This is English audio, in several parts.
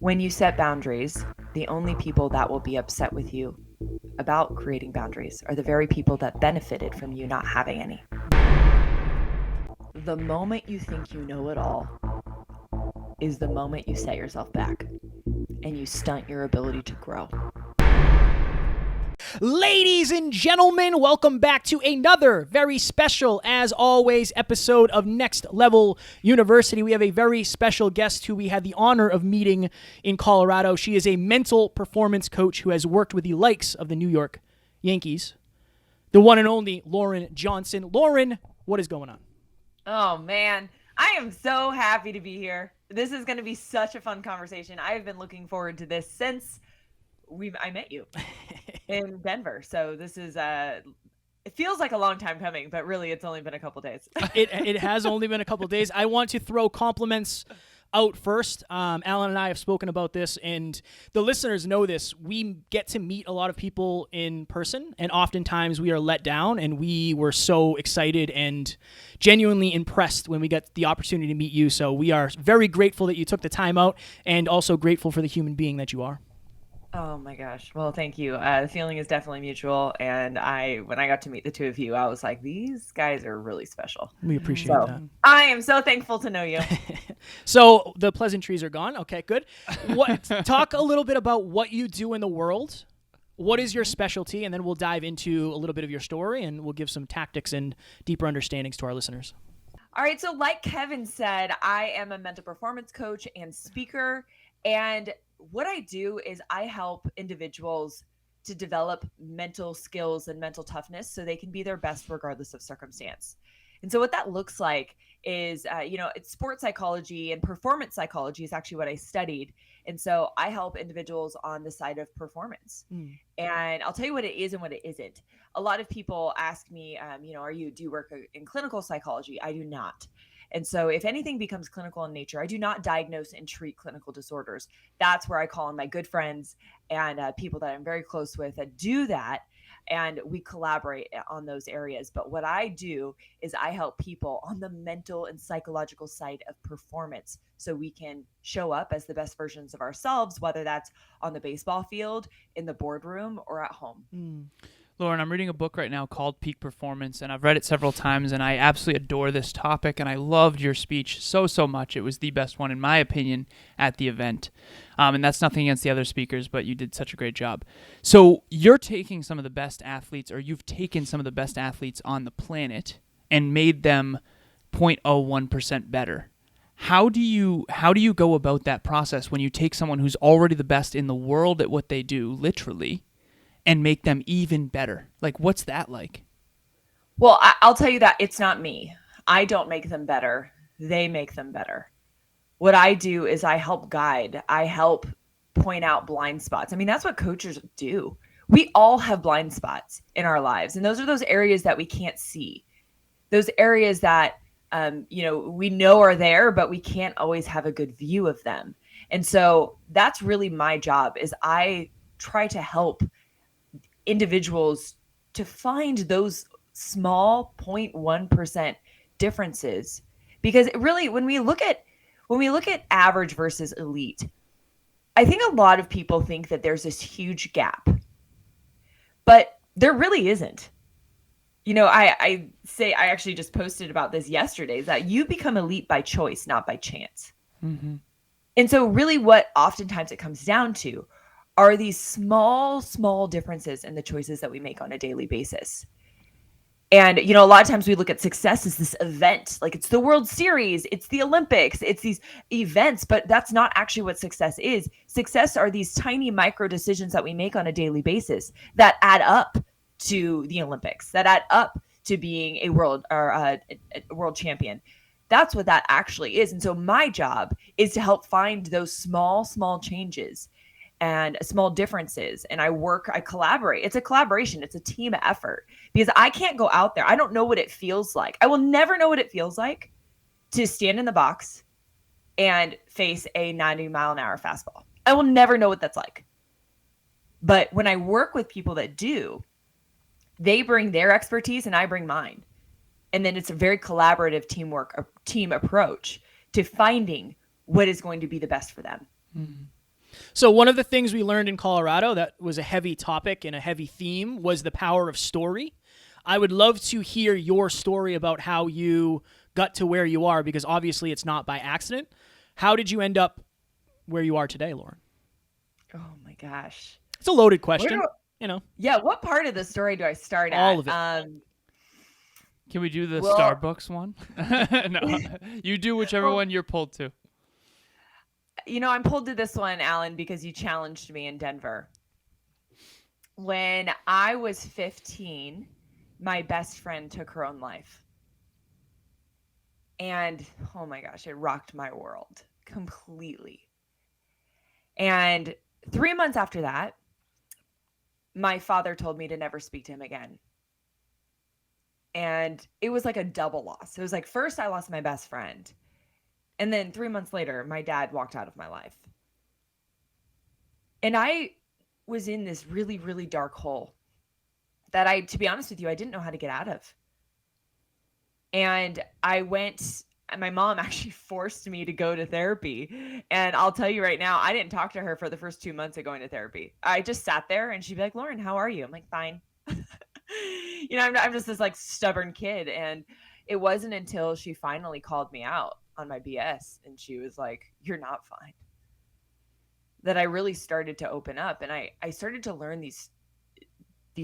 When you set boundaries, the only people that will be upset with you about creating boundaries are the very people that benefited from you not having any. The moment you think you know it all is the moment you set yourself back and you stunt your ability to grow. Ladies and gentlemen, welcome back to another very special, as always, episode of Next Level University. We have a very special guest who we had the honor of meeting in Colorado. She is a mental performance coach who has worked with the likes of the New York Yankees, the one and only Lauren Johnson. Lauren, what is going on? Oh, man. I am so happy to be here. This is going to be such a fun conversation. I have been looking forward to this since I met you in Denver. So this is it feels like a long time coming, but really it's only been a couple days. It has only been a couple days. I want to throw compliments out first. Alan and I have spoken about this, and the listeners know this. We get to meet a lot of people in person, and oftentimes we are let down, and we were so excited and genuinely impressed when we got the opportunity to meet you. So we are very grateful that you took the time out, and also grateful for the human being that you are. Oh my gosh. Well, thank you. The feeling is definitely mutual. And when I got to meet the two of you, I was like, these guys are really special. We appreciate that. I am so thankful to know you. So the pleasantries are gone. Okay, good. Talk a little bit about what you do in the world. What is your specialty? And then we'll dive into a little bit of your story, and we'll give some tactics and deeper understandings to our listeners. All right. So like Kevin said, I am a mental performance coach and speaker. And what I do is I help individuals to develop mental skills and mental toughness so they can be their best regardless of circumstance. And so what that looks like is, it's sports psychology, and performance psychology is actually what I studied. And so I help individuals on the side of performance. And I'll tell you what it is and what it isn't. A lot of people ask me, do you work in clinical psychology? I do not. And so if anything becomes clinical in nature, I do not diagnose and treat clinical disorders. That's where I call in my good friends and people that I'm very close with that do that. And we collaborate on those areas. But what I do is I help people on the mental and psychological side of performance so we can show up as the best versions of ourselves, whether that's on the baseball field, in the boardroom, or at home. Lauren, I'm reading a book right now called Peak Performance, and I've read it several times, and I absolutely adore this topic, and I loved your speech so much. It was the best one, in my opinion, at the event. And that's nothing against the other speakers, but you did such a great job. So you're taking some of the best athletes, or you've taken some of the best athletes on the planet and made them 0.01% better. How do you go about that process when you take someone who's already the best in the world at what they do, literally, and make them even better? Like, what's that like? Well, I'll tell you that it's not me. I don't make them better. They make them better. What I do is I help guide. I help point out blind spots. I mean, that's what coaches do. We all have blind spots in our lives. And those are those areas that we can't see. Those areas that, we know are there, but we can't always have a good view of them. And so that's really my job, is I try to help individuals to find those small 0.1% differences, because really when we look at average versus elite, I think a lot of people think that there's this huge gap, but there really isn't. I actually just posted about this yesterday, is that you become elite by choice, not by chance. Mm-hmm. And so really what oftentimes it comes down to are these small differences in the choices that we make on a daily basis. And, a lot of times we look at success as this event, like it's the World Series, it's the Olympics, it's these events, but that's not actually what success is. Success are these tiny micro decisions that we make on a daily basis that add up to the Olympics, that add up to being a world champion. That's what that actually is. And so my job is to help find those small changes and small differences. And I collaborate. It's a collaboration. It's a team effort, because I can't go out there. I don't know what it feels like. I will never know what it feels like to stand in the box and face a 90-mile-an-hour fastball. I will never know what that's like. But when I work with people that do, they bring their expertise and I bring mine. And then it's a very collaborative team approach to finding what is going to be the best for them. Mm-hmm. So one of the things we learned in Colorado that was a heavy topic and a heavy theme was the power of story. I would love to hear your story about how you got to where you are, because obviously it's not by accident. How did you end up where you are today, Lauren? Oh my gosh. It's a loaded question, you know. Yeah, what part of the story do I start All at? of it. Can we do the Starbucks one? No, you do whichever one you're pulled to. You know, I'm pulled to this one, Alan, because you challenged me in Denver. When I was 15, my best friend took her own life. And oh my gosh, it rocked my world completely. And 3 months after that, my father told me to never speak to him again. And it was like a double loss. It was like, first I lost my best friend. And then 3 months later, my dad walked out of my life. And I was in this really, really dark hole that to be honest with you, I didn't know how to get out of. And my mom actually forced me to go to therapy. And I'll tell you right now, I didn't talk to her for the first 2 months of going to therapy. I just sat there and she'd be like, Lauren, how are you? I'm like, fine. You know, I'm just this like stubborn kid. And it wasn't until she finally called me out on my BS and she was like, you're not fine, that I really started to open up. And I started to learn these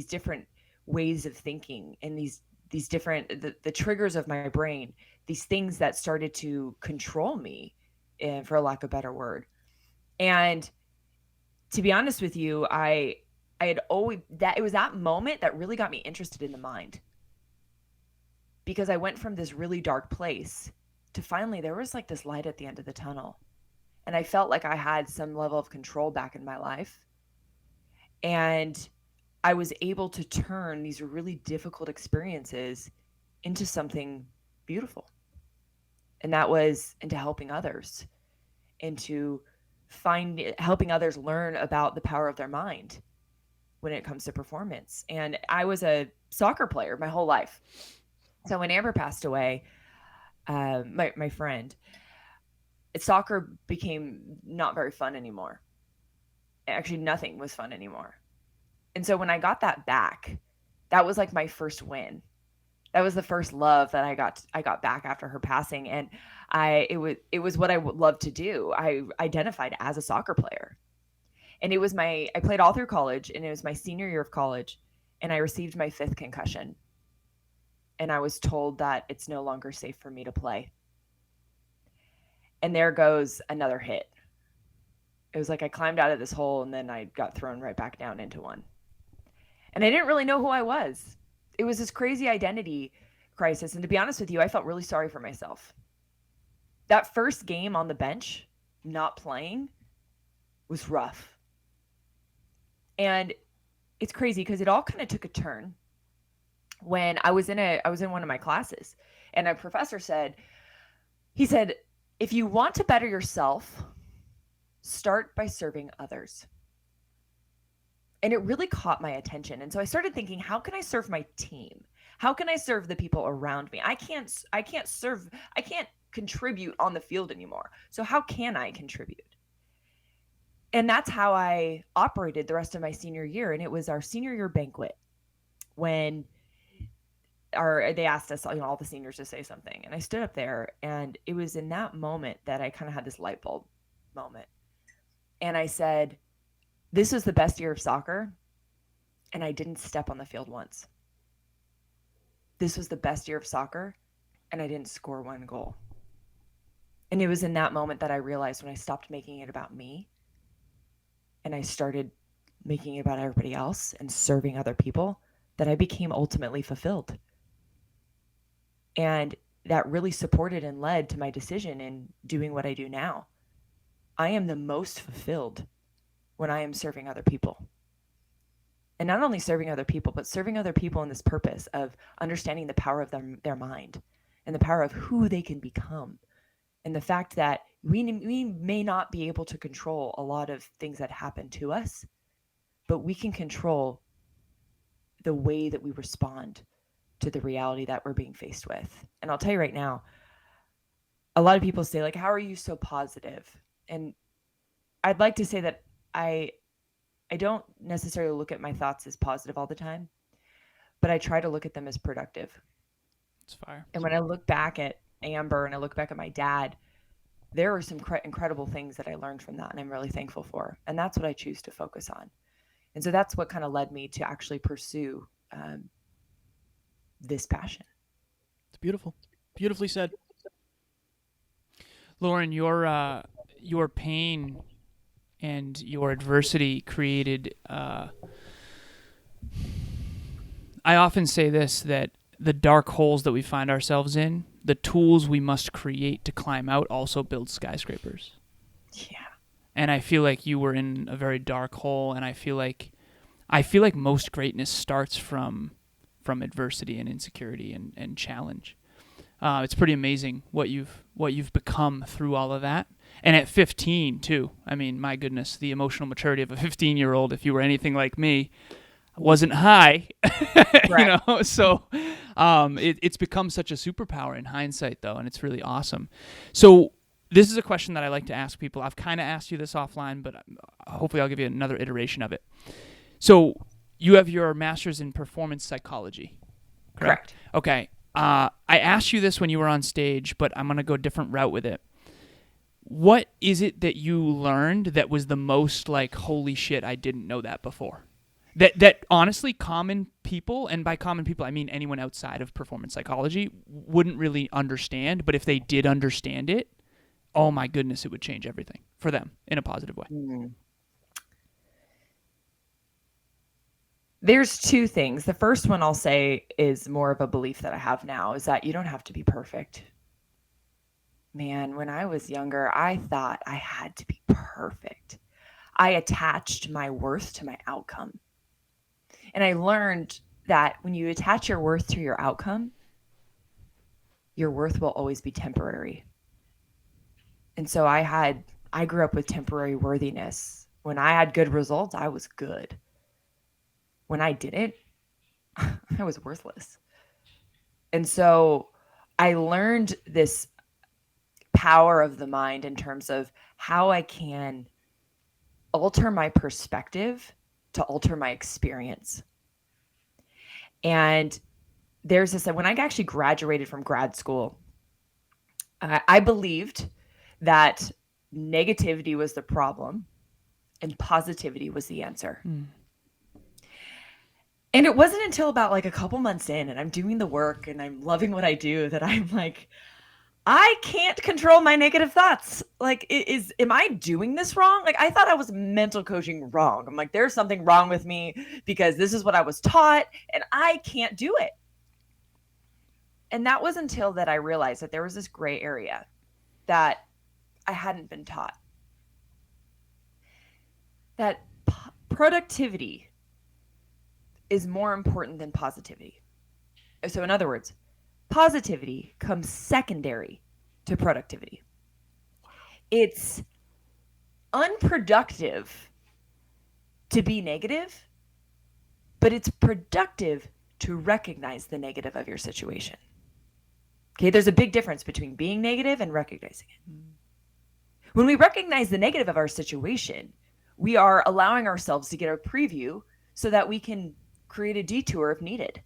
different ways of thinking and these different, the triggers of my brain, these things that started to control me, for a lack of a better word. And to be honest with you, I had always, it was that moment that really got me interested in the mind, because I went from this really dark place to finally there was like this light at the end of the tunnel. And I felt like I had some level of control back in my life. And I was able to turn these really difficult experiences into something beautiful. And that was into helping others, into helping others learn about the power of their mind when it comes to performance. And I was a soccer player my whole life. So when Amber passed away, my friend, soccer became not very fun anymore. Actually, nothing was fun anymore. And so when I got that back, that was like my first win. That was the first love that I got back after her passing. And it was what I would love to do. I identified as a soccer player. And I played all through college, and it was my senior year of college, and I received my 5th concussion. And I was told that it's no longer safe for me to play. And there goes another hit. It was like I climbed out of this hole and then I got thrown right back down into one. And I didn't really know who I was. It was this crazy identity crisis. And to be honest with you, I felt really sorry for myself. That first game on the bench, not playing, was rough. And it's crazy because it all kind of took a turn when I was in one of my classes, and a professor said, if you want to better yourself, start by serving others. And it really caught my attention. And so I started thinking, how can I serve my team? How can I serve the people around me? I can't contribute on the field anymore. So how can I contribute? And that's how I operated the rest of my senior year. And it was our senior year banquet when they asked us, all the seniors to say something. And I stood up there, and it was in that moment that I kind of had this light bulb moment. And I said, this was the best year of soccer, and I didn't step on the field once. This was the best year of soccer, and I didn't score one goal. And it was in that moment that I realized, when I stopped making it about me and I started making it about everybody else and serving other people, that I became ultimately fulfilled. And that really supported and led to my decision in doing what I do now. I am the most fulfilled when I am serving other people. And not only serving other people, but serving other people in this purpose of understanding the power of their mind and the power of who they can become. And the fact that we may not be able to control a lot of things that happen to us, but we can control the way that we respond to the reality that we're being faced with. And I'll tell you right now, a lot of people say, like, how are you so positive? And I'd like to say that I don't necessarily look at my thoughts as positive all the time, but I try to look at them as productive. It's fire. And when I look back at Amber and I look back at my dad, there were some incredible things that I learned from that, and I'm really thankful for. And that's what I choose to focus on. And so that's what kind of led me to actually pursue this passion. It's beautiful. Beautifully said. Lauren, your pain and your adversity created. I often say this, that the dark holes that we find ourselves in, the tools we must create to climb out, also build skyscrapers. Yeah. And I feel like you were in a very dark hole, and I feel like most greatness starts from adversity and insecurity and challenge. It's pretty amazing what you've become through all of that. And at 15 too. I mean, my goodness, the emotional maturity of a 15-year-old, if you were anything like me, wasn't high. Right. So it's become such a superpower in hindsight, though, and it's really awesome. So this is a question that I like to ask people. I've kind of asked you this offline, but hopefully I'll give you another iteration of it. So you have your master's in performance psychology, correct? Okay. I asked you this when you were on stage, but I'm going to go a different route with it. What is it that you learned that was the most like, holy shit, I didn't know that before? That honestly common people, and by common people I mean anyone outside of performance psychology, wouldn't really understand, but if they did understand it, oh my goodness, it would change everything for them in a positive way. There's two things. The first one I'll say is more of a belief that I have now, is that you don't have to be perfect. Man, when I was younger, I thought I had to be perfect. I attached my worth to my outcome. And I learned that when you attach your worth to your outcome, your worth will always be temporary. And so I grew up with temporary worthiness. When I had good results, I was good. When I didn't, I was worthless. And so I learned this power of the mind in terms of how I can alter my perspective to alter my experience. And there's this, when I actually graduated from grad school, I believed that negativity was the problem and positivity was the answer. And it wasn't until about like a couple months in and I'm doing the work and I'm loving what I do that I'm like, I can't control my negative thoughts. Like, am I doing this wrong? Like, I thought I was mental coaching wrong. I'm like, there's something wrong with me because this is what I was taught and I can't do it. And that was until that I realized that there was this gray area that I hadn't been taught. That productivity is more important than positivity. So in other words, positivity comes secondary to productivity. It's unproductive to be negative, but it's productive to recognize the negative of your situation. Okay, there's a big difference between being negative and recognizing it. When we recognize the negative of our situation, we are allowing ourselves to get a preview so that we can create a detour if needed.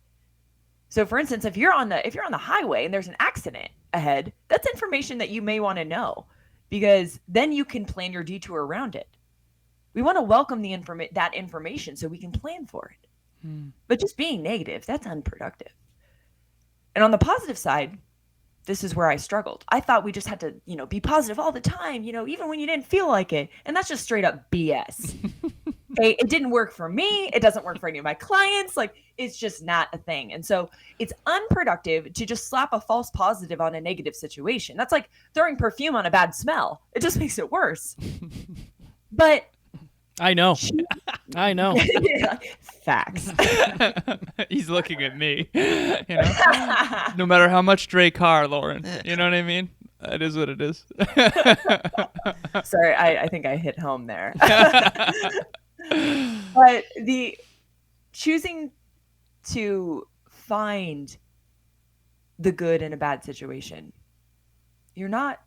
So for instance, if you're on the highway and there's an accident ahead, that's information that you may want to know because then you can plan your detour around it. We want to welcome that information so we can plan for it. But just being negative, that's unproductive. And on the positive side, this is where I struggled. I thought we just had to, be positive all the time, even when you didn't feel like it. And that's just straight up BS. Okay, it didn't work for me. It doesn't work for any of my clients. Like, it's just not a thing. And so it's unproductive to just slap a false positive on a negative situation. That's like throwing perfume on a bad smell. It just makes it worse. But I know. Facts. He's looking at me. No matter how much Dre Carr, Lauren. You know what I mean? It is what it is. Sorry, I think I hit home there. But the choosing to find the good in a bad situation, you're not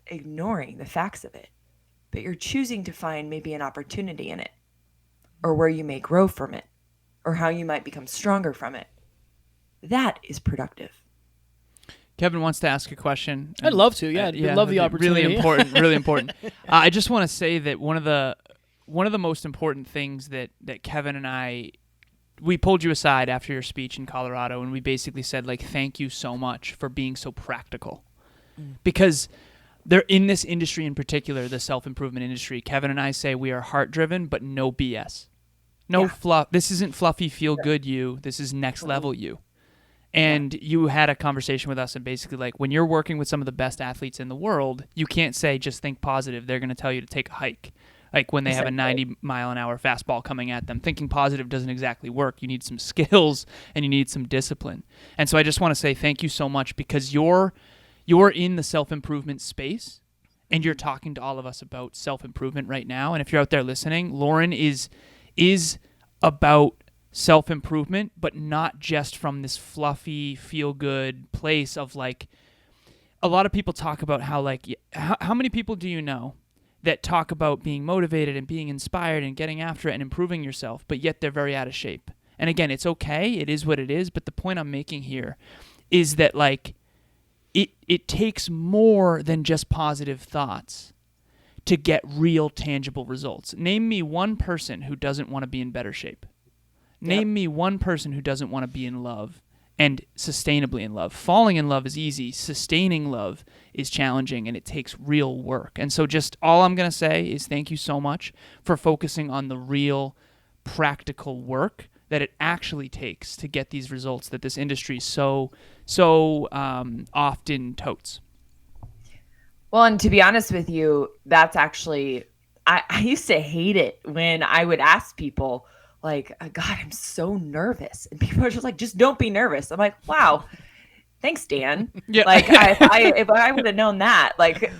ignoring the facts of it, but you're choosing to find maybe an opportunity in it, or where you may grow from it, or how you might become stronger from it. That is productive. Kevin wants to ask a question. I'd love to. Yeah, I'd love the opportunity. Really important. Really important. I just want to say that one of the most important things that Kevin and we pulled you aside after your speech in Colorado, and we basically said, like, thank you so much for being so practical, because they're in this industry in particular, the self-improvement industry. Kevin and I say we are heart-driven, but no BS, no fluff. This isn't fluffy feel-good you. This is next level you. And you had a conversation with us, and basically, like, when you're working with some of the best athletes in the world, you can't say just think positive. They're going to tell you to take a hike. Like when they have a 90-mile-an-hour fastball coming at them, thinking positive doesn't exactly work. You need some skills and you need some discipline. And so I just want to say thank you so much, because you're in the self-improvement space, and you're talking to all of us about self-improvement right now. And if you're out there listening, Lauren is about self-improvement, but not just from this fluffy, feel-good place of, like, a lot of people talk about how, like, how many people do you know that talk about being motivated and being inspired and getting after it and improving yourself, but yet they're very out of shape? And again, it's okay. It is what it is. But the point I'm making here is that, like, it takes more than just positive thoughts to get real tangible results. Name me one person who doesn't want to be in better shape. Name me one person who doesn't want to be in love and sustainably in love. Falling in love is easy. Sustaining love is challenging, and it takes real work. And so just all I'm going to say is thank you so much for focusing on the real practical work that it actually takes to get these results that this industry so often totes. Well, and to be honest with you, that's actually, I used to hate it when I would ask people, like, God, I'm so nervous. And people are just like, just don't be nervous. I'm like, wow, thanks, Dan. Yeah. Like, if I would have known that, like,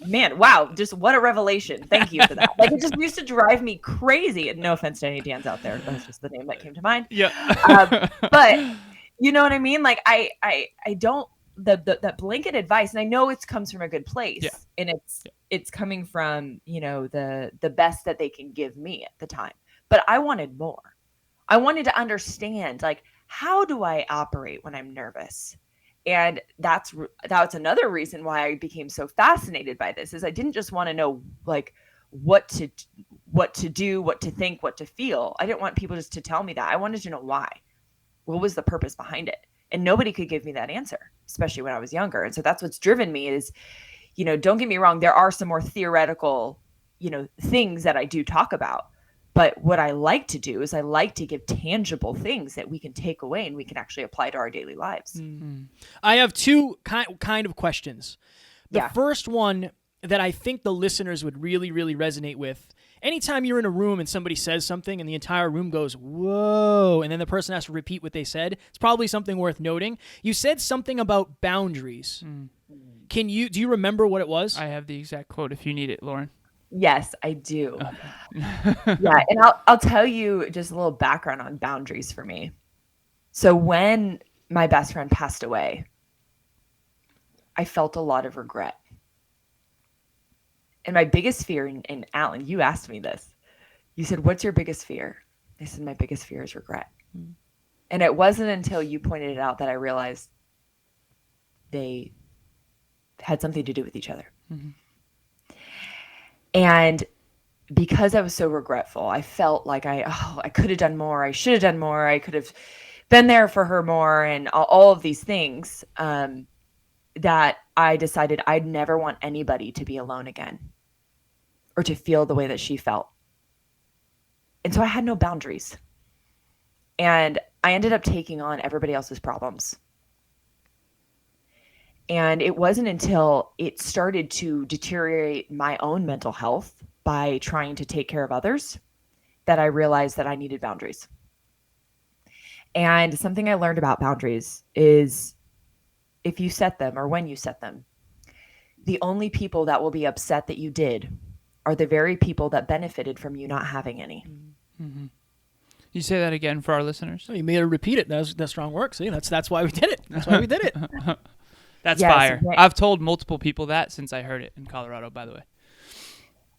man, wow, just what a revelation. Thank you for that. Like, it just used to drive me crazy. And no offense to any Dans out there. That's just the name that came to mind. Yeah. But you know what I mean? Like, I don't, that blanket advice, and I know it comes from a good place, and it's coming from, you know, the best that they can give me at the time. But I wanted more. I wanted to understand, like, how do I operate when I'm nervous? And that's another reason why I became so fascinated by this, is I didn't just want to know, like, what to do, what to think, what to feel. I didn't want people just to tell me that. I wanted to know why. What was the purpose behind it? And nobody could give me that answer, especially when I was younger. And so that's what's driven me is, you know, don't get me wrong, there are some more theoretical, you know, things that I do talk about. But what I like to do is I like to give tangible things that we can take away and we can actually apply to our daily lives. Mm-hmm. I have two kind of questions. The first one that I think the listeners would really, really resonate with, anytime you're in a room and somebody says something and the entire room goes, whoa, and then the person has to repeat what they said, it's probably something worth noting. You said something about boundaries. Do you remember what it was? I have the exact quote if you need it, Lauren. Yes, I do. And I'll tell you just a little background on boundaries for me. So when my best friend passed away, I felt a lot of regret. And my biggest fear, and Alan, you asked me this. You said, what's your biggest fear? I said, my biggest fear is regret. And it wasn't until you pointed it out that I realized they had something to do with each other. Mm-hmm. And because I was so regretful, I felt like I could have done more. I should have done more. I could have been there for her more, and all of these things, that I decided I'd never want anybody to be alone again or to feel the way that she felt. And so I had no boundaries. And I ended up taking on everybody else's problems. And it wasn't until it started to deteriorate my own mental health by trying to take care of others that I realized that I needed boundaries. And something I learned about boundaries is if you set them, or when you set them, the only people that will be upset that you did are the very people that benefited from you not having any. Mm-hmm. You say that again for our listeners? Oh, you made her repeat it. That's strong work. See, that's why we did it. That's why we did it. That's fire. I've told multiple people that since I heard it in Colorado, by the way.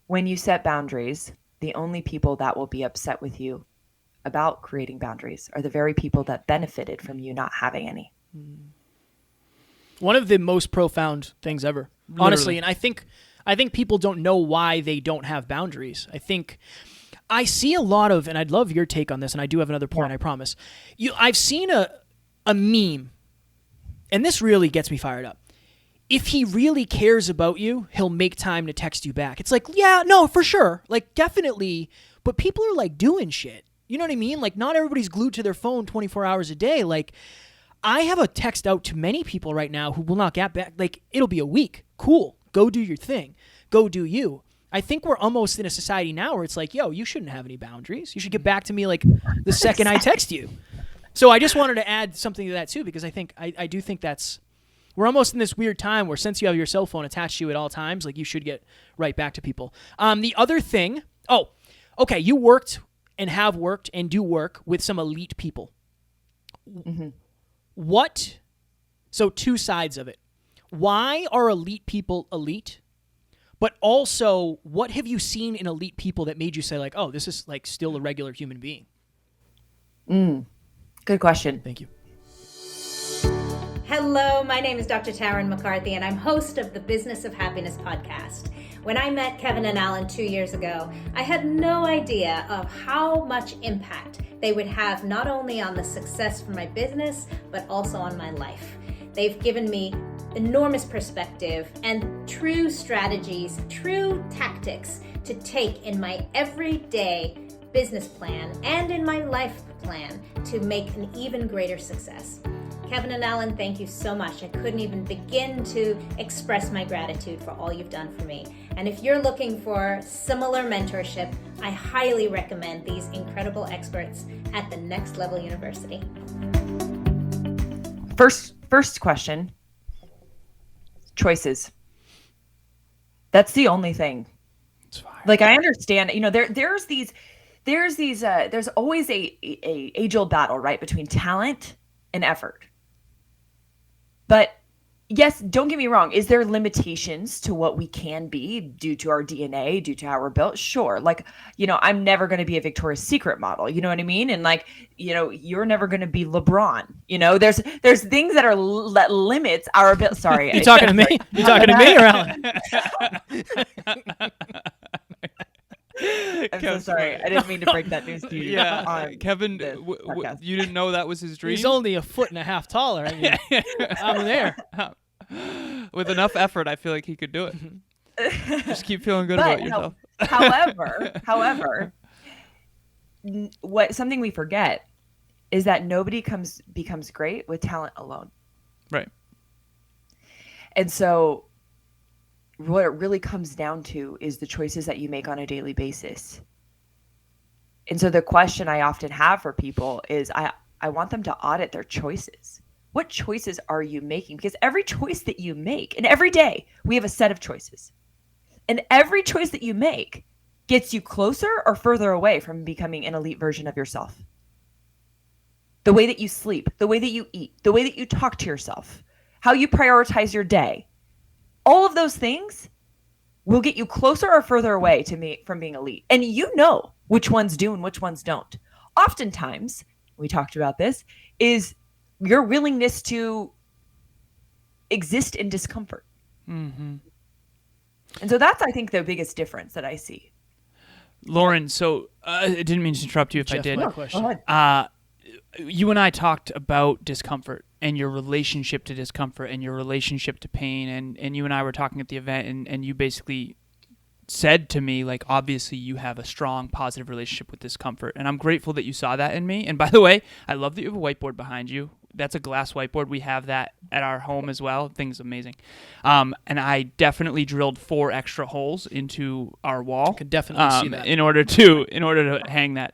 when you set boundaries, the only people that will be upset with you about creating boundaries are the very people that benefited from you not having any. One of the most profound things ever, honestly. And I think people don't know why they don't have boundaries. I think I see a lot of, and I'd love your take on this, and I do have another point, I promise. I've seen a meme, and this really gets me fired up. If he really cares about you, he'll make time to text you back. It's like, yeah, no, for sure. Like, definitely. But people are, like, doing shit. You know what I mean? Like, not everybody's glued to their phone 24 hours a day. Like, I have a text out to many people right now who will not get back. Like, it'll be a week. Cool. Go do your thing. Go do you. I think we're almost in a society now where it's like, yo, you shouldn't have any boundaries. You should get back to me, like, the second I text you. So I just wanted to add something to that, too, because I think I do think that's... We're almost in this weird time where since you have your cell phone attached to you at all times, like, you should get right back to people. The other thing... Oh, okay, you worked and have worked and do work with some elite people. Mm-hmm. What? So two sides of it. Why are elite people elite? But also, what have you seen in elite people that made you say, like, oh, this is, like, still a regular human being? Good question. Thank you. Hello, my name is Dr. Tarryn MacCarthy, and I'm host of the Business of Happiness podcast. When I met Kevin and Alan 2 years ago, I had no idea of how much impact they would have not only on the success for my business, but also on my life. They've given me enormous perspective and true strategies, true tactics to take in my everyday business plan and in my life plan to make an even greater success. Kevin and Alan, thank you so much. I couldn't even begin to express my gratitude for all you've done for me. And if you're looking for similar mentorship, I highly recommend these incredible experts at the Next Level University. First question. Choices. That's the only thing. It's fine. Like, I understand, there's always a age-old battle, right, between talent and effort. But yes, don't get me wrong. Is there limitations to what we can be due to our DNA, due to how we're built? Sure. Like, I'm never going to be a Victoria's Secret model. You know what I mean? And like, you're never going to be LeBron. There's things that that limits our ability. Sorry. You talking to me? You talking to me or Alan? I'm so sorry. I didn't mean to break that news to you. Yeah, Kevin, you didn't know that was his dream? He's only 1.5 feet taller. I mean, I'm there. With enough effort, I feel like he could do it. Just keep feeling good about yourself. However, something we forget is that nobody becomes great with talent alone. Right. And so what it really comes down to is the choices that you make on a daily basis. And so the question I often have for people is I want them to audit their choices. What choices are you making? Because every choice that you make, and every day we have a set of choices, and every choice that you make gets you closer or further away from becoming an elite version of yourself. The way that you sleep, the way that you eat, the way that you talk to yourself, how you prioritize your day, all of those things will get you closer or further away from being elite. And you know which ones do and which ones don't. Oftentimes, we talked about this, is your willingness to exist in discomfort. Mm-hmm. And so that's, I think, the biggest difference that I see. Lauren, so I didn't mean to interrupt you if Jeff, I did. no question. Go ahead. You and I talked about discomfort and your relationship to discomfort and your relationship to pain. And you and I were talking at the event, and you basically said to me, like, obviously you have a strong, positive relationship with discomfort. And I'm grateful that you saw that in me. And by the way, I love that you have a whiteboard behind you. That's a glass whiteboard. We have that at our home as well. Thing's amazing. And I definitely drilled 4 extra holes into our wall. I could definitely see that. In order to hang that.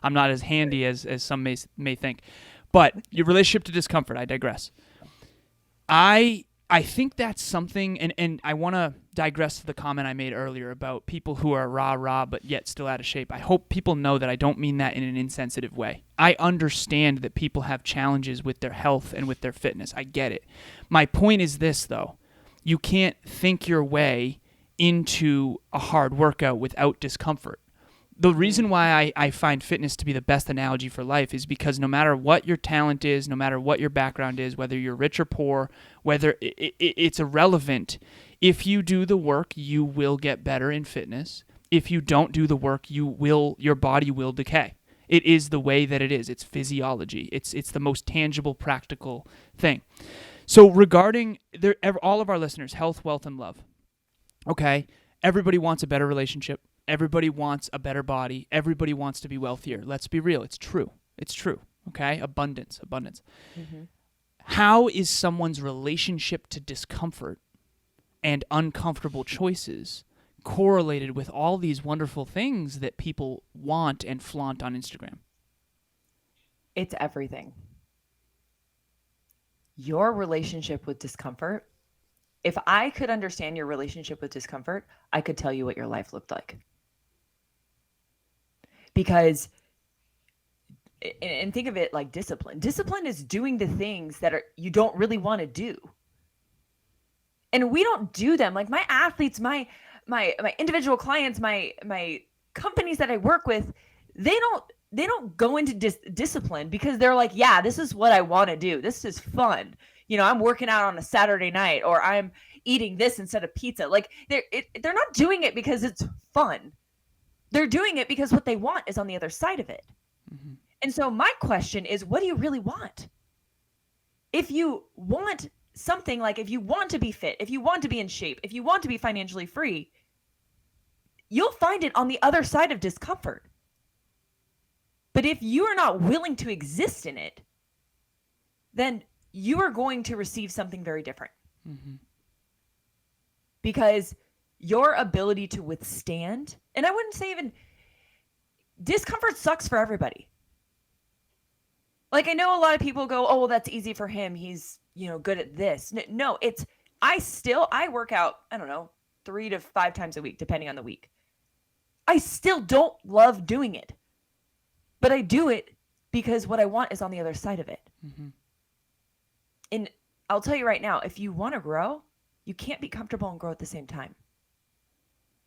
I'm not as handy as some may think. But your relationship to discomfort, I digress. I think that's something, and I want to digress to the comment I made earlier about people who are rah-rah but yet still out of shape. I hope people know that I don't mean that in an insensitive way. I understand that people have challenges with their health and with their fitness. I get it. My point is this, though. You can't think your way into a hard workout without discomfort. The reason why I find fitness to be the best analogy for life is because no matter what your talent is, no matter what your background is, whether you're rich or poor, whether it's irrelevant. If you do the work, you will get better in fitness. If you don't do the work, your body will decay. It is the way that it is. It's physiology. It's the most tangible, practical thing. So regarding all of our listeners, health, wealth, and love. Okay, everybody wants a better relationship. Everybody wants a better body. Everybody wants to be wealthier. Let's be real. It's true. It's true. Okay, abundance. Mm-hmm. How is someone's relationship to discomfort and uncomfortable choices correlated with all these wonderful things that people want and flaunt on Instagram? It's everything. Your relationship with discomfort, if I could understand your relationship with discomfort, I could tell you what your life looked like. Because, and think of it like discipline. Discipline is doing the things that you don't really want to do. And we don't do them. Like my athletes, my individual clients, my companies that I work with, they don't go into discipline because they're like, yeah, this is what I want to do. This is fun. I'm working out on a Saturday night, or I'm eating this instead of pizza. Like they're not doing it because it's fun. They're doing it because what they want is on the other side of it. Mm-hmm. And so my question is, what do you really want? If you want something, like if you want to be fit, if you want to be in shape, if you want to be financially free, you'll find it on the other side of discomfort. But if you are not willing to exist in it, then you are going to receive something very different. Mm-hmm. Because your ability to withstand, and I wouldn't say even, discomfort sucks for everybody. Like I know a lot of people go, oh, well, that's easy for him. He's, good at this. No, I work out, I don't know, 3 to 5 times a week, depending on the week. I still don't love doing it, but I do it because what I want is on the other side of it. Mm-hmm. And I'll tell you right now, if you want to grow, you can't be comfortable and grow at the same time.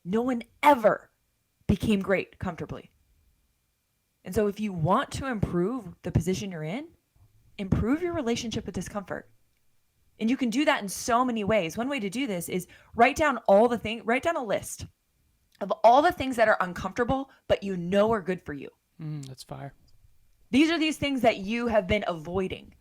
No one ever became great comfortably. And so if you want to improve the position you're in, improve your relationship with discomfort. And you can do that in so many ways. One way to do this is write down a list of all the things that are uncomfortable, but are good for you. That's fire. These are these things that you have been avoiding,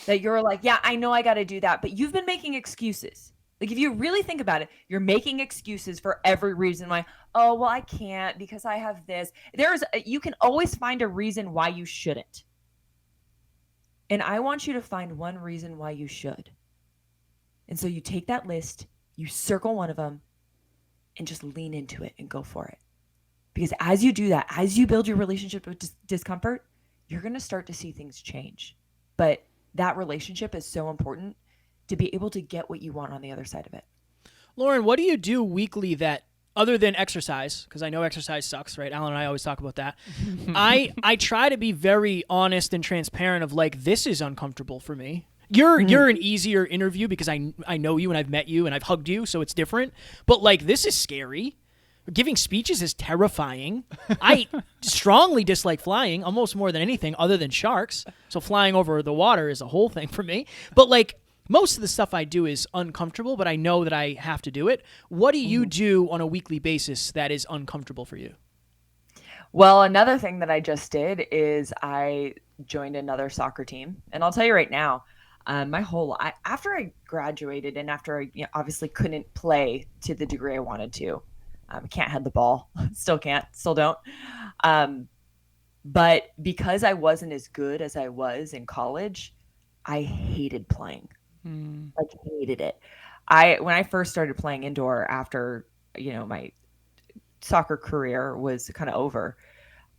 that you're like, yeah, I know I got to do that, but you've been making excuses. Like if you really think about it, you're making excuses for every reason why, oh, well, I can't because I have this. You can always find a reason why you shouldn't. And I want you to find one reason why you should. And so you take that list, you circle one of them, and just lean into it and go for it. Because as you do that, as you build your relationship with discomfort, you're going to start to see things change. But that relationship is so important to be able to get what you want on the other side of it. Lauren, what do you do weekly that, other than exercise, because I know exercise sucks, right? Alan and I always talk about that. I try to be very honest and transparent of like, this is uncomfortable for me. You're an easier interview because I know you and I've met you and I've hugged you, so it's different. But like, this is scary. Giving speeches is terrifying. I strongly dislike flying, almost more than anything other than sharks. So flying over the water is a whole thing for me. But like, most of the stuff I do is uncomfortable, but I know that I have to do it. What do you do on a weekly basis that is uncomfortable for you? Well, another thing that I just did is I joined another soccer team. And I'll tell you right now, my whole life, after I graduated and after I obviously couldn't play to the degree I wanted to, can't head the ball, still don't. But because I wasn't as good as I was in college, I hated playing. Like hated it. When I first started playing indoor after, my soccer career was kind of over,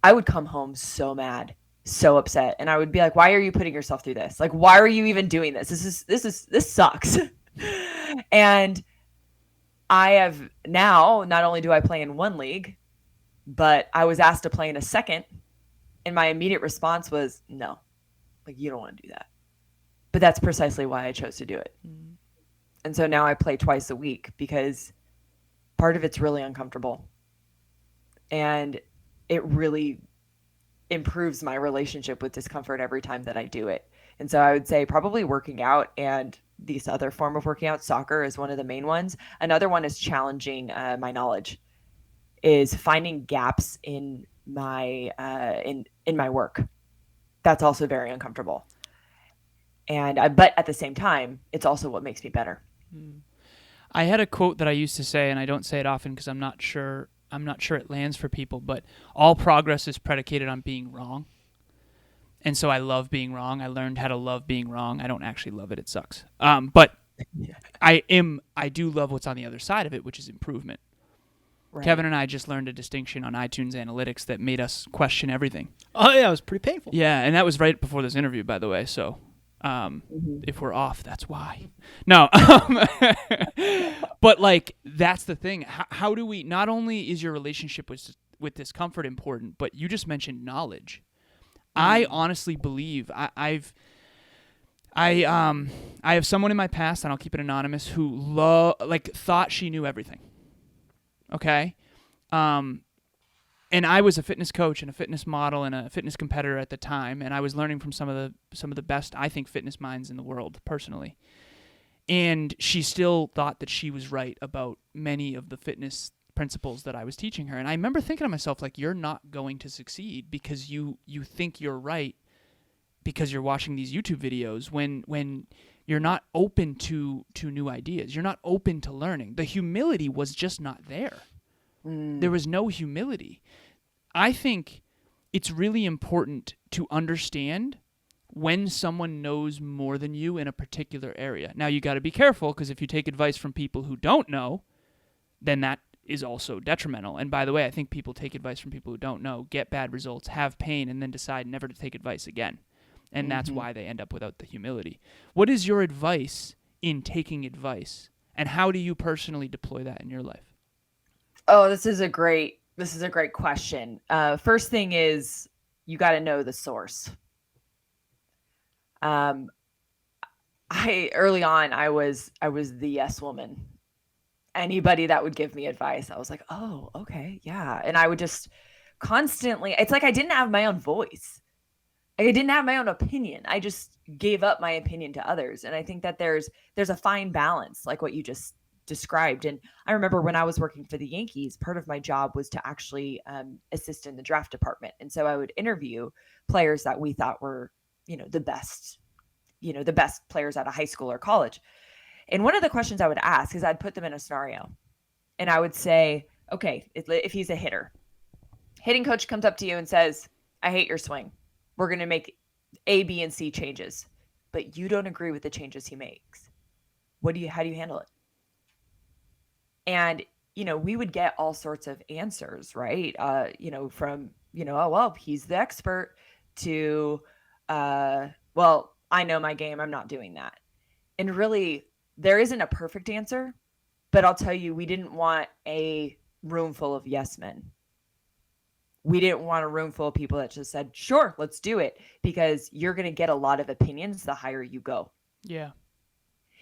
I would come home so mad, so upset. And I would be like, why are you putting yourself through this? Like, why are you even doing this? This sucks. And I have now, not only do I play in one league, but I was asked to play in a second. And my immediate response was, no, like, you don't want to do that. But that's precisely why I chose to do it. And so now I play twice a week because part of it's really uncomfortable. And it really improves my relationship with discomfort every time that I do it. And so I would say probably working out, and this other form of working out, soccer, is one of the main ones. Another one is challenging my knowledge, is finding gaps in my in my work. That's also very uncomfortable. And but at the same time, it's also what makes me better. I had a quote that I used to say, and I don't say it often because I'm not sure it lands for people, but all progress is predicated on being wrong. And so I love being wrong. I learned how to love being wrong. I don't actually love it. It sucks. But I do love what's on the other side of it, which is improvement. Right. Kevin and I just learned a distinction on iTunes analytics that made us question everything. Oh, yeah, it was pretty painful. Yeah, and that was right before this interview, by the way. So if we're off, that's why. No. But, like, that's the thing. How do we – not only is your relationship with discomfort important, but you just mentioned knowledge. I honestly believe I have someone in my past, and I'll keep it anonymous, who thought she knew everything. Okay, and I was a fitness coach and a fitness model and a fitness competitor at the time, and I was learning from some of the best, I think, fitness minds in the world personally. And she still thought that she was right about many of the fitness principles that I was teaching her. And I remember thinking to myself, like, you're not going to succeed because you think you're right because you're watching these YouTube videos when you're not open to new ideas. You're not open to learning. The humility was just not there. There was no humility. I think it's really important to understand when someone knows more than you in a particular area. Now, you got to be careful, because if you take advice from people who don't know, then that is also detrimental. And by the way, I think people take advice from people who don't know, get bad results, have pain, and then decide never to take advice again. And that's why they end up without the humility. What is your advice in taking advice, and how do you personally deploy that in your life? Oh, this is a great question. First thing is, you got to know the source. Early on, I was the yes woman. Anybody that would give me advice, I was like, oh, okay, yeah. And I would just constantly, it's like I didn't have my own voice. I didn't have my own opinion. I just gave up my opinion to others. And I think that there's a fine balance, like what you just described. And I remember when I was working for the Yankees, part of my job was to actually assist in the draft department. And so I would interview players that we thought were, the best players out of high school or college. And one of the questions I would ask is, I'd put them in a scenario, and I would say, okay, if he's a hitter, hitting coach comes up to you and says, I hate your swing. We're going to make A, B, and C changes, but you don't agree with the changes he makes. How do you handle it? And, we would get all sorts of answers, right? From, oh, well, he's the expert, to, well, I know my game, I'm not doing that. And really, there isn't a perfect answer, but I'll tell you, we didn't want a room full of yes men. We didn't want a room full of people that just said, sure, let's do it, because you're going to get a lot of opinions the higher you go. Yeah.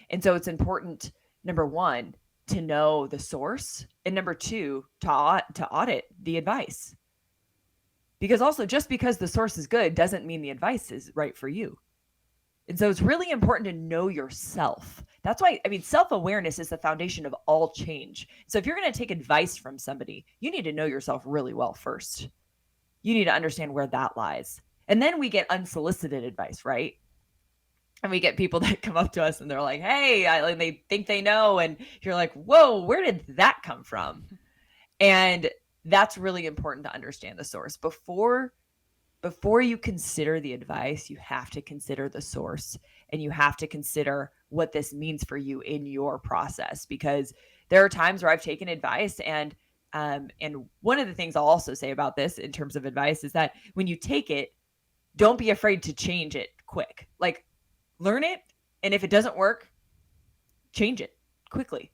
And so it's important, number one, to know the source, and number two, to audit the advice. Because also, just because the source is good doesn't mean the advice is right for you. And so it's really important to know yourself. That's why, self-awareness is the foundation of all change. So if you're going to take advice from somebody, you need to know yourself really well first. You need to understand where that lies. And then we get unsolicited advice, right? And we get people that come up to us and they're like, hey, they think they know. And you're like, whoa, where did that come from? And that's really important to understand the source. Before you consider the advice, you have to consider the source, and you have to consider what this means for you in your process. Because there are times where I've taken advice, and one of the things I'll also say about this in terms of advice is that when you take it, don't be afraid to change it quick. Like, learn it, and if it doesn't work, change it quickly.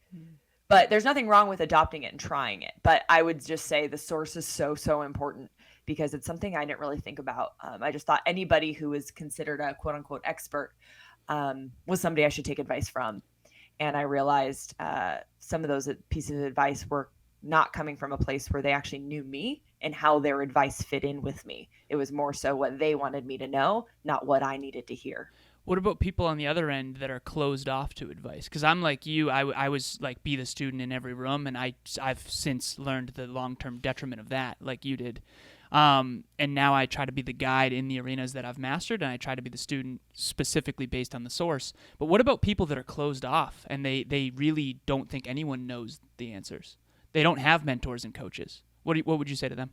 But there's nothing wrong with adopting it and trying it. But I would just say the source is so, so important, because it's something I didn't really think about. I just thought anybody who is considered a quote unquote expert was somebody I should take advice from. And I realized some of those pieces of advice were not coming from a place where they actually knew me and how their advice fit in with me. It was more so what they wanted me to know, not what I needed to hear. What about people on the other end that are closed off to advice? Because I'm like you, I was like be the student in every room, and I've since learned the long-term detriment of that, like you did. And now I try to be the guide in the arenas that I've mastered, and I try to be the student specifically based on the source. But what about people that are closed off and they really don't think anyone knows the answers? They don't have mentors and coaches. What would you say to them?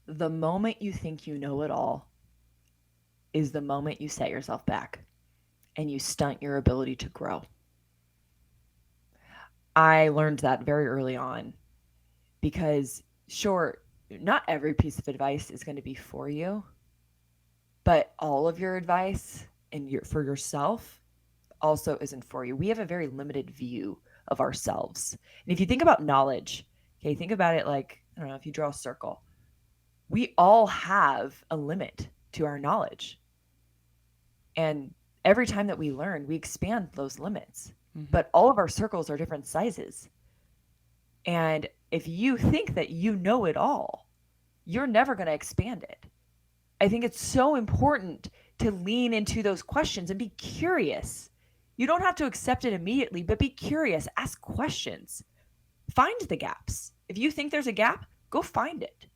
The moment you think you know it all is the moment you set yourself back and you stunt your ability to grow. I learned that very early on because, sure, not every piece of advice is going to be for you, but all of your advice for yourself also isn't for you. We have a very limited view of ourselves. And if you think about knowledge, okay, think about it like, I don't know, if you draw a circle, we all have a limit to our knowledge. And every time that we learn, we expand those limits. Mm-hmm. But all of our circles are different sizes. And if you think that you know it all, you're never going to expand it. I think it's so important to lean into those questions and be curious. You don't have to accept it immediately, but be curious. Ask questions. Find the gaps. If you think there's a gap, go find it.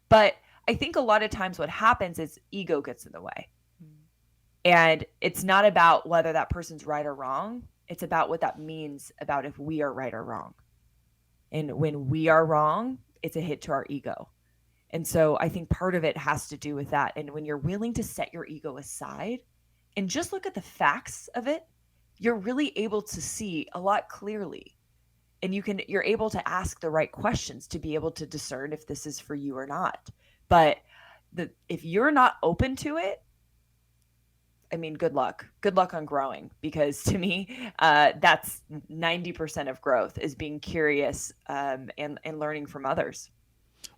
But I think a lot of times what happens is ego gets in the way. And it's not about whether that person's right or wrong. It's about what that means about if we are right or wrong. And when we are wrong, it's a hit to our ego. And so I think part of it has to do with that. And when you're willing to set your ego aside and just look at the facts of it, you're really able to see a lot clearly. And you're able to ask the right questions to be able to discern if this is for you or not. But if you're not open to it, I mean, good luck. Good luck on growing, because to me, that's 90% of growth is being curious and learning from others.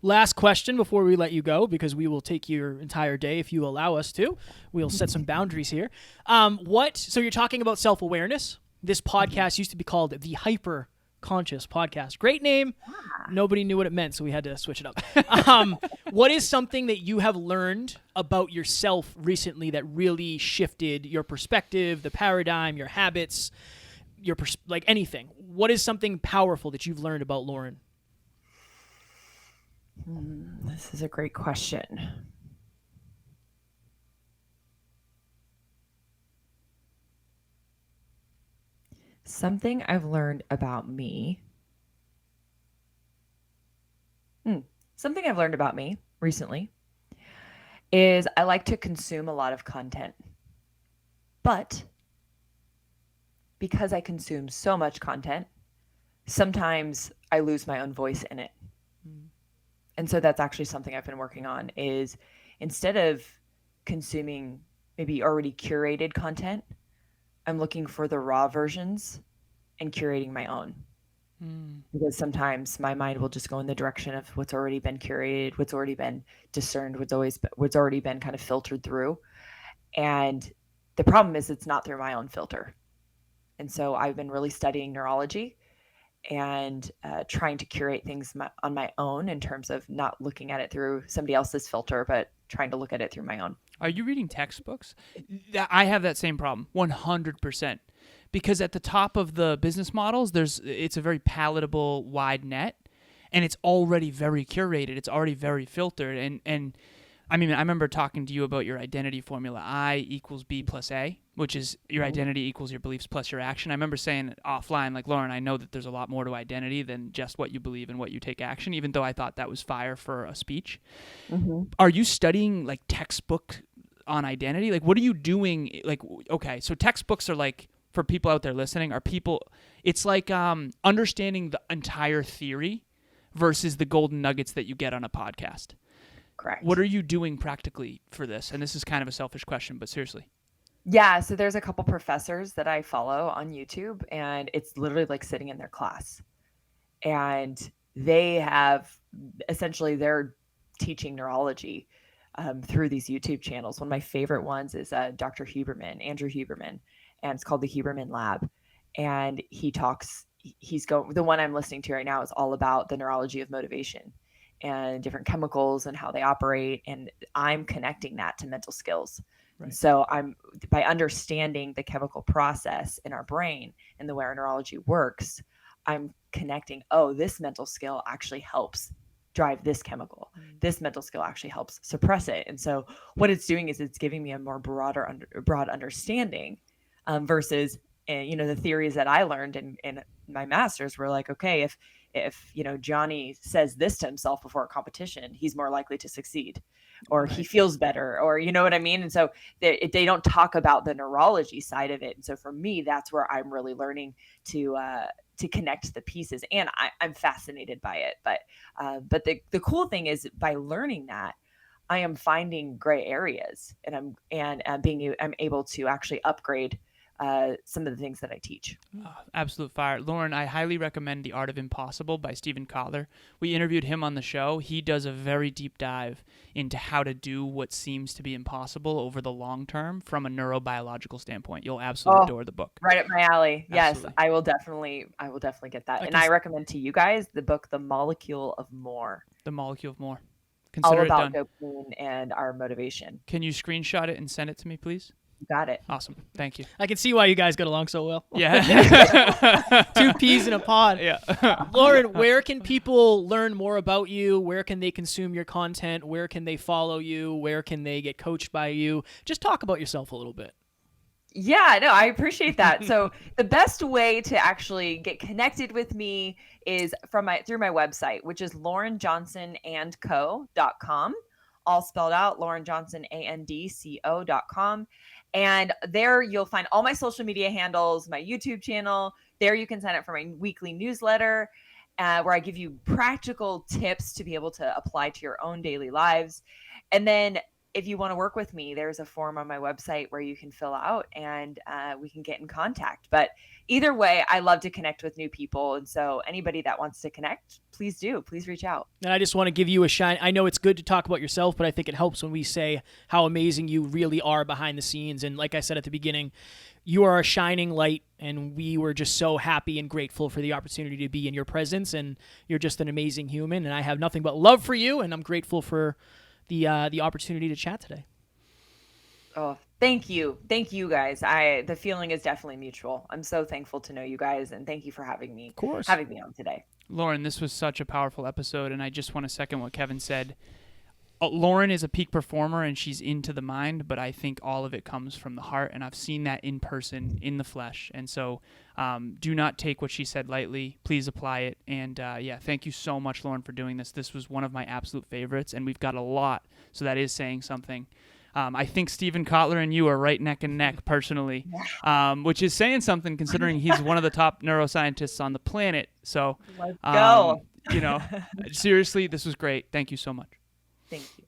Last question before we let you go, because we will take your entire day if you allow us to. We'll set some boundaries here. So you're talking about self-awareness. This podcast used to be called the Hyper Conscious Podcast. Great name. Nobody knew what it meant, so we had to switch it up. What is something that you have learned about yourself recently that really shifted your perspective, the paradigm, your habits, like anything? What is something powerful that you've learned about Lauren? This is a great question. Something I've learned about me. Something I've learned about me recently is I like to consume a lot of content. But because I consume so much content, sometimes I lose my own voice in it. And so that's actually something I've been working on, is instead of consuming maybe already curated content, I'm looking for the raw versions and curating my own. Because sometimes my mind will just go in the direction of what's already been curated, what's already been discerned, what's already been kind of filtered through. And the problem is it's not through my own filter. And so I've been really studying neurology and trying to curate things on my own in terms of not looking at it through somebody else's filter, but trying to look at it through my own. Are you reading textbooks? I have that same problem, 100%. Because at the top of the business models, it's a very palatable, wide net, and it's already very curated. It's already very filtered. And I mean, I remember talking to you about your identity formula, I equals B plus A, which is your identity equals your beliefs plus your action. I remember saying offline, like, Lauren, I know that there's a lot more to identity than just what you believe and what you take action, even though I thought that was fire for a speech. Mm-hmm. Are you studying like textbook on identity? Like, what are you doing? Like, okay, so textbooks are like, for people out there listening, it's like understanding the entire theory versus the golden nuggets that you get on a podcast. Correct. What are you doing practically for this? And this is kind of a selfish question, but seriously. Yeah, so there's a couple professors that I follow on YouTube, and it's literally like sitting in their class. And they have essentially, they're teaching neurology through these YouTube channels. One of my favorite ones is Dr. Huberman, Andrew Huberman, and it's called the Huberman Lab. And he talks the one I'm listening to right now is all about the neurology of motivation and different chemicals and how they operate. And I'm connecting that to mental skills. Right. And so by understanding the chemical process in our brain and the way our neurology works, I'm connecting, this mental skill actually helps drive this chemical. This mental skill actually helps suppress it. And so what it's doing is it's giving me a more broad understanding versus, the theories that I learned in my master's were like, okay, if Johnny says this to himself before a competition, he's more likely to succeed, or he feels better, or you know what I mean? And so they don't talk about the neurology side of it. And so for me, that's where I'm really learning to connect the pieces, and I'm fascinated by it. But the cool thing is, by learning that, I am finding gray areas, and I'm able to actually upgrade some of the things that I teach. Absolute fire. Lauren, I highly recommend The Art of Impossible by Steven Kotler. We interviewed him on the show. He does a very deep dive into how to do what seems to be impossible over the long term from a neurobiological standpoint. You'll absolutely adore the book. Right up my alley. Absolutely. Yes, I will definitely get that. I recommend to you guys the book, The Molecule of More. The Molecule of More. Consider all about it done. dopamine and our motivation. Can you screenshot it and send it to me, please? Got it. Awesome. Thank you. I can see why you guys got along so well. Yeah. 2 peas in a pod. Yeah. Lauren, where can people learn more about you? Where can they consume your content? Where can they follow you? Where can they get coached by you? Just talk about yourself a little bit. Yeah, no, I appreciate that. So the best way to actually get connected with me is through my website, which is laurenjohnsonandco.com, all spelled out, laurenjohnsonandco.com. And there you'll find all my social media handles, my YouTube channel. There you can sign up for my weekly newsletter, where I give you practical tips to be able to apply to your own daily lives. And then if you want to work with me, there's a form on my website where you can fill out, and we can get in contact. But either way, I love to connect with new people. And so anybody that wants to connect, please reach out. And I just want to give you a shine. I know it's good to talk about yourself, but I think it helps when we say how amazing you really are behind the scenes. And like I said at the beginning, you are a shining light, and we were just so happy and grateful for the opportunity to be in your presence. And you're just an amazing human. And I have nothing but love for you, and I'm grateful for the opportunity to chat today. Oh, thank you guys. The feeling is definitely mutual. I'm so thankful to know you guys, and thank you for having me on today. Lauren, this was such a powerful episode, and I just want to second what Kevin said. Lauren is a peak performer, and she's into the mind, but I think all of it comes from the heart, and I've seen that in person, in the flesh. And so do not take what she said lightly. Please apply it. And thank you so much, Lauren, for doing this. This was one of my absolute favorites, and we've got a lot, so that is saying something. I think Steven Kotler and you are right neck and neck personally, which is saying something considering he's one of the top neuroscientists on the planet. So, let's go. Seriously, this was great. Thank you so much. Thank you.